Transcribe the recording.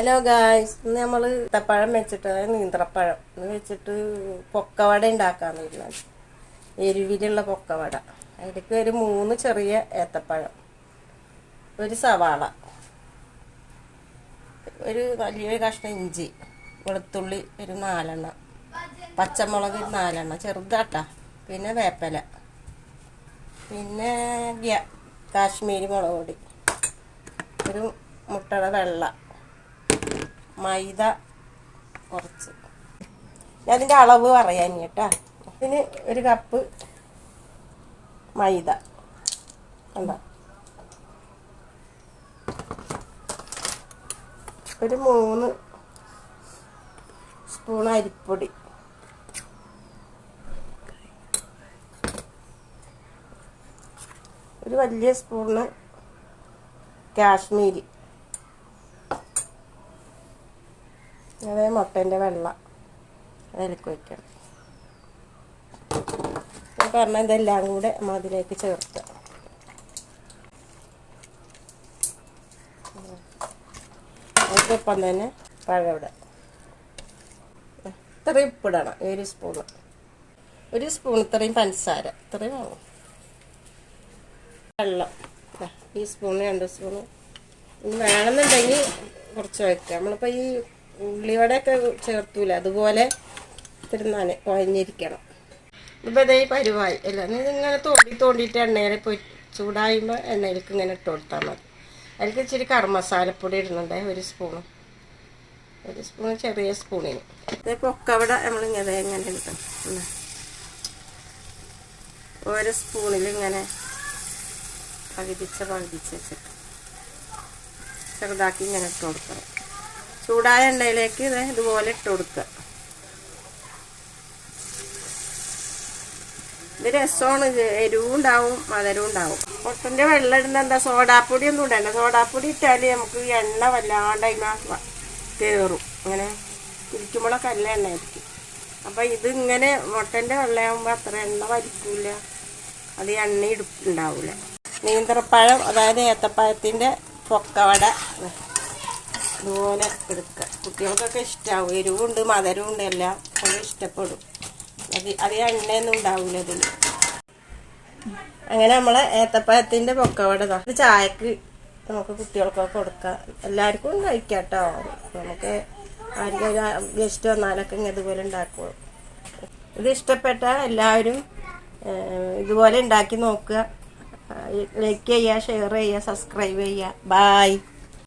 Hello guys, ഇന്ന് നമ്മൾ ഏത്തപ്പഴം വെച്ചിട്ട് നീന്ത്രപ്പഴം വെച്ചിട്ട് പൊക്കവട ഉണ്ടാക്കാന്ന് പറഞ്ഞാൽ എരിവിലുള്ള പൊക്കവട. അതിലേക്ക് ഒരു 3 ചെറിയ ഏത്തപ്പഴം, ഒരു സവാള, ഒരു വലിയൊരു കഷ്ണം ഇഞ്ചി, വെളുത്തുള്ളി ഒരു 4 എണ്ണം, പച്ചമുളക് 4 എണ്ണം ചെറുതാട്ടാ, പിന്നെ വേപ്പില, പിന്നെ കാശ്മീരി മുളക് പൊടി, ഒരു മുട്ടയുടെ വെള്ള, മൈദ കുറച്ച്. അതിൻ്റെ അളവ് പറയാൻ കേട്ടാ. ഇതിന് ഒരു കപ്പ് മൈദ കണ്ട, ഒരു 3 സ്പൂൺ അരിപ്പൊടി, ഒരു വലിയ സ്പൂണ് കാശ്മീരി, അതേ മുട്ടൻ്റെ വെള്ള അതിലേക്ക് വയ്ക്കണം. പറഞ്ഞാൽ ഇതെല്ലാം കൂടെ നമ്മൾ അതിലേക്ക് ചേർക്കുക. അതിനൊപ്പം തന്നെ പഴവിടെ ഇത്രയും ഉപ്പിടണം. ഒരു സ്പൂൺ ഇത്രയും പഞ്ചസാര, ഇത്രയും വേണം. വെള്ളം ഈ സ്പൂണ് 2 സ്പൂണ് വേണമെന്നുണ്ടെങ്കിൽ കുറച്ച് വയ്ക്കുക. നമ്മളിപ്പോൾ ഈ ഉള്ളിവടയൊക്കെ ചേർത്തൂല, അതുപോലെ തിരുന്നാൻ കുഴഞ്ഞിരിക്കണം. ഇപ്പോൾ ഇതേ പരുവായി അല്ല, ഇങ്ങനെ തോണ്ടിയിട്ട് എണ്ണയിൽ പോയി ചൂടായുമ്പോൾ എണ്ണയിലേക്ക് ഇങ്ങനെ ഇട്ട് കൊടുത്താൽ മതി. അതിലേക്ക് ഇച്ചിരി കറി മസാലപ്പൊടി ഇടുന്നുണ്ട്, ഒരു സ്പൂണ് ചെറിയ സ്പൂണിന്. ഇതേ പൊക്കവട നമ്മളിങ്ങനെ എങ്ങനെ എടുക്കണം, ഓരോ സ്പൂണിൽ ഇങ്ങനെ പകുതിച്ച് വെച്ചിട്ട് ചെറുതാക്കി ഇങ്ങനെ ഇട്ട് കൊടുക്കണം. ചൂടായ എണ്ണയിലേക്ക് ഇതുപോലെ ഇട്ട് കൊടുക്കുക. ഇത് രസമാണ്, എരിവും ഉണ്ടാവും മധുരവും ഉണ്ടാവും. പൊട്ടൻ്റെ വെള്ളം ഇടുന്ന എന്താ, സോഡാപ്പൊടി ഒന്നും ഇടണ്ട. സോഡാപ്പൊടി ഇട്ടാൽ നമുക്ക് എണ്ണ വല്ലാണ്ട് അതിന് കയറും, അങ്ങനെ ഇരിക്കുമ്പോഴൊക്കെ നല്ല എണ്ണയായിരിക്കും. അപ്പം ഇത് ഇങ്ങനെ മുട്ടൻ്റെ വെള്ളമാകുമ്പോൾ അത്ര എണ്ണ വലിക്കില്ല, അത് എണ്ണ ഉണ്ടാവില്ല. നീന്ത്രപ്പഴം, അതായത് ഏത്തപ്പഴത്തിൻ്റെ പൊക്കവട ഇതുപോലെ എടുക്കുക. കുട്ടികൾക്കൊക്കെ ഇഷ്ടമാവും, എരിവുണ്ട് മധുരമുണ്ട്, എല്ലാം അത് ഇഷ്ടപ്പെടും. അത് എണ്ണയൊന്നും ഉണ്ടാവില്ല ഇതിൽ. അങ്ങനെ നമ്മളെ ഏത്തപ്പഴത്തിൻ്റെ പൊക്കവട ഇത് ചായക്ക് നമുക്ക് കുട്ടികൾക്കൊക്കെ കൊടുക്കാം, എല്ലാവർക്കും കഴിക്കാം കേട്ടോ. നമുക്ക് ആർക്കും ഗസ്റ്റ് വന്നാലൊക്കെ ഇങ്ങനെ ഇതുപോലെ ഉണ്ടാക്കുള്ളൂ. ഇത് ഇഷ്ടപ്പെട്ട എല്ലാവരും ഇതുപോലെ ഉണ്ടാക്കി നോക്കുക. ലൈക്ക് ചെയ്യുക, ഷെയർ ചെയ്യുക, സബ്സ്ക്രൈബ് ചെയ്യുക. ബായ്.